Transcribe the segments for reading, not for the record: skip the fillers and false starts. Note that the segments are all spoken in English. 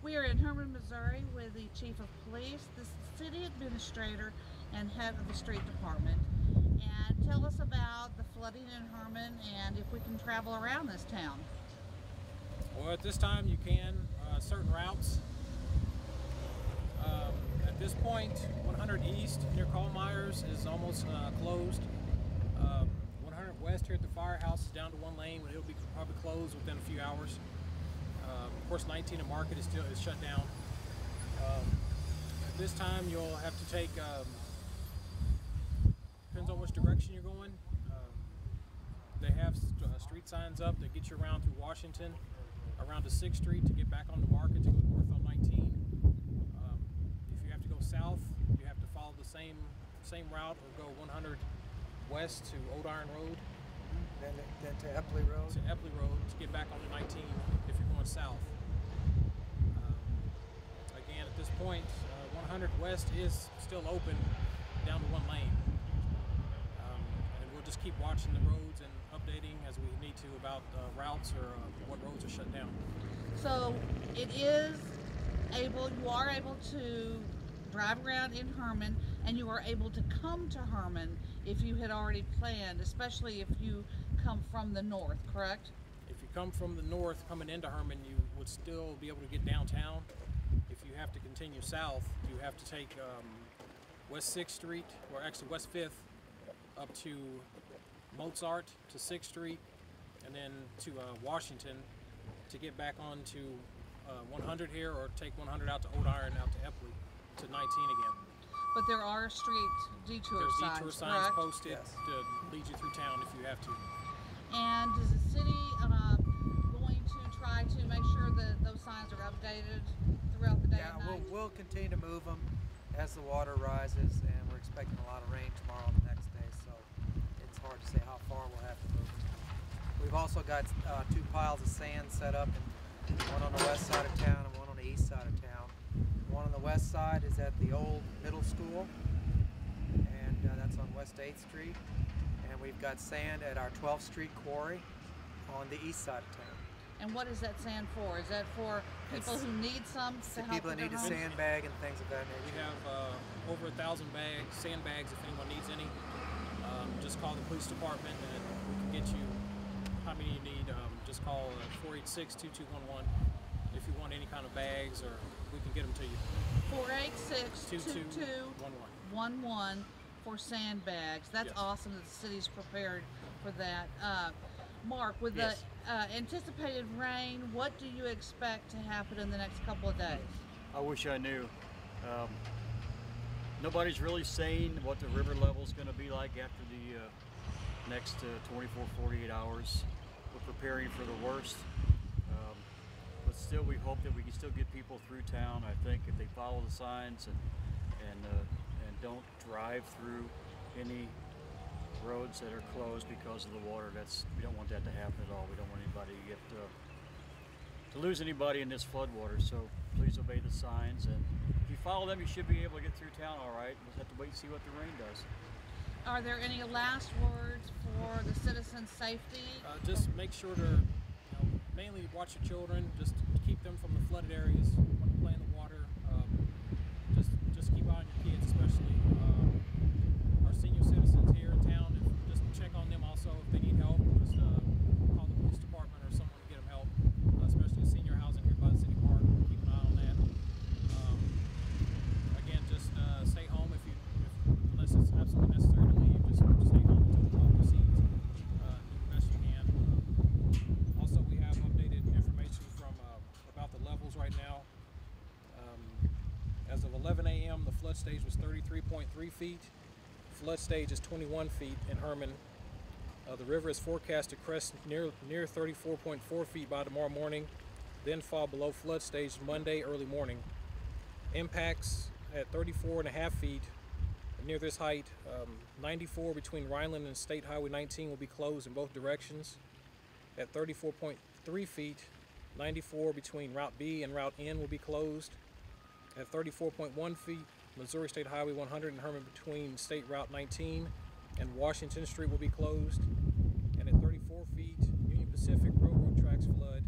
We are in Hermann, Missouri with the Chief of Police, the City Administrator, and Head of the Street Department. And tell us about the flooding in Hermann and if we can travel around this town. Well, at this time you can, certain routes. At this point, 100 East near Myers is almost closed. 100 West here at the firehouse is down to one lane, but it'll be probably closed within a few hours. Of course, 19 at Market is shut down. At this time, you'll have to take, depends on which direction you're going. They have street signs up that get you around through Washington, around to 6th Street to get back on the Market to go north on 19. If you have to go south, you have to follow the same route or go 100 west to Old Iron Road. Then to Epley Road? To Epley Road to get back onto 19 if you're going south. Again, at this point, 100 West is still open down to one lane. And we'll just keep watching the roads and updating as we need to about routes or what roads are shut down. So you are able to drive around in Hermann, and you are able to come to Hermann if you had already planned, especially if you come from the north, correct? If you come from the north coming into Hermann, you would still be able to get downtown. If you have to continue south, you have to take West 6th Street, or actually West 5th, up to Mozart to 6th Street, and then to Washington to get back onto 100 here, or take 100 out to Old Iron, out to Epley, to 19 again. But there are street detour signs, There's detour signs correct? posted Yes. to lead you through town if you have to. And is the city going to try to make sure that those signs are updated throughout the day and Yeah, night? we'll continue to move them as the water rises, and we're expecting a lot of rain tomorrow and the next day, so it's hard to say how far we'll have to move them. We've also got 2 piles of sand set up, and one on the west side of town and one on the east side of town. One on the west side is at the old middle school, and that's on West 8th Street. And we've got sand at our 12th Street quarry on the east side of town. And what is that sand for? Is that for people who need some to help People that with need a their homes? sandbag and things of that We nature. have over 1,000 sandbags if anyone needs any. Just call the police department and we can get you how many you need. Just call 486-2211 if you want any kind of bags, or we can get them to you. 486-2211 for sandbags. That's Yes. awesome that the city's prepared for that. Mark, with Yes. the anticipated rain, what do you expect to happen in the next couple of days? I wish I knew. Nobody's really saying what the river level is going to be like after the next 24, 48 hours. We're preparing for the worst. But still, we hope that we can still get people through town. I think if they follow the signs and don't drive through any roads that are closed because of the water, we don't want that to happen at all. We don't want anybody to get to lose anybody in this flood water. So please obey the signs, and if you follow them, you should be able to get through town all right. We'll have to wait and see what the rain does. Are there any last words for the citizens' safety? Just make sure to mainly watch your children. Just keep them from the flooded areas when they play in the water. Just keep eye on your kids, especially our senior citizens here in town. Just check on them also if they need help. Just call the police department or someone to get them help, especially senior housing here by the city park. Keep an eye on that. Again, just stay home unless it's absolutely necessary to leave. Just stay home until the law proceeds. Do the best you can. Also, we have updated information from about the levels right now. As of 11 a.m., the flood stage was 33.3 feet. Flood stage is 21 feet in Hermann. The river is forecast to crest near 34.4 feet by tomorrow morning, then fall below flood stage Monday early morning. Impacts at 34.5 feet near this height. 94 between Rhineland and State Highway 19 will be closed in both directions. At 34.3 feet, 94 between Route B and Route N will be closed. At 34.1 feet, Missouri State Highway 100 in Hermann between State Route 19 and Washington Street will be closed. And at 34 feet, Union Pacific Railroad tracks flood.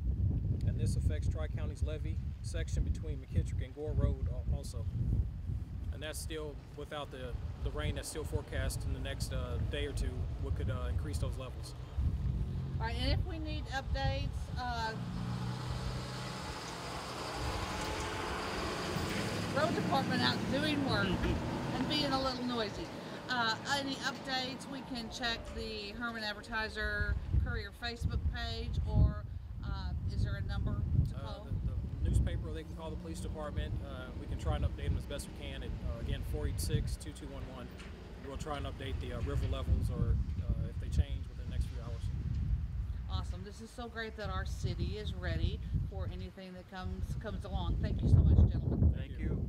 And and this affects Tri-County's levee section between McKittrick and Gore Road also. And that's still without the rain that's still forecast in the next day or two, what could increase those levels. All right, and if we need updates, road department out doing work and being a little noisy. Any updates, we can check the Hermann Advertiser Courier Facebook page, or is there a number to call? The newspaper, they can call the police department. We can try and update them as best we can at, again, 486-2211. We'll try and update the river levels, or if they change within the next few hours. Awesome. This is so great that our city is ready for anything that comes along. Thank you so much, gentlemen. Thank you.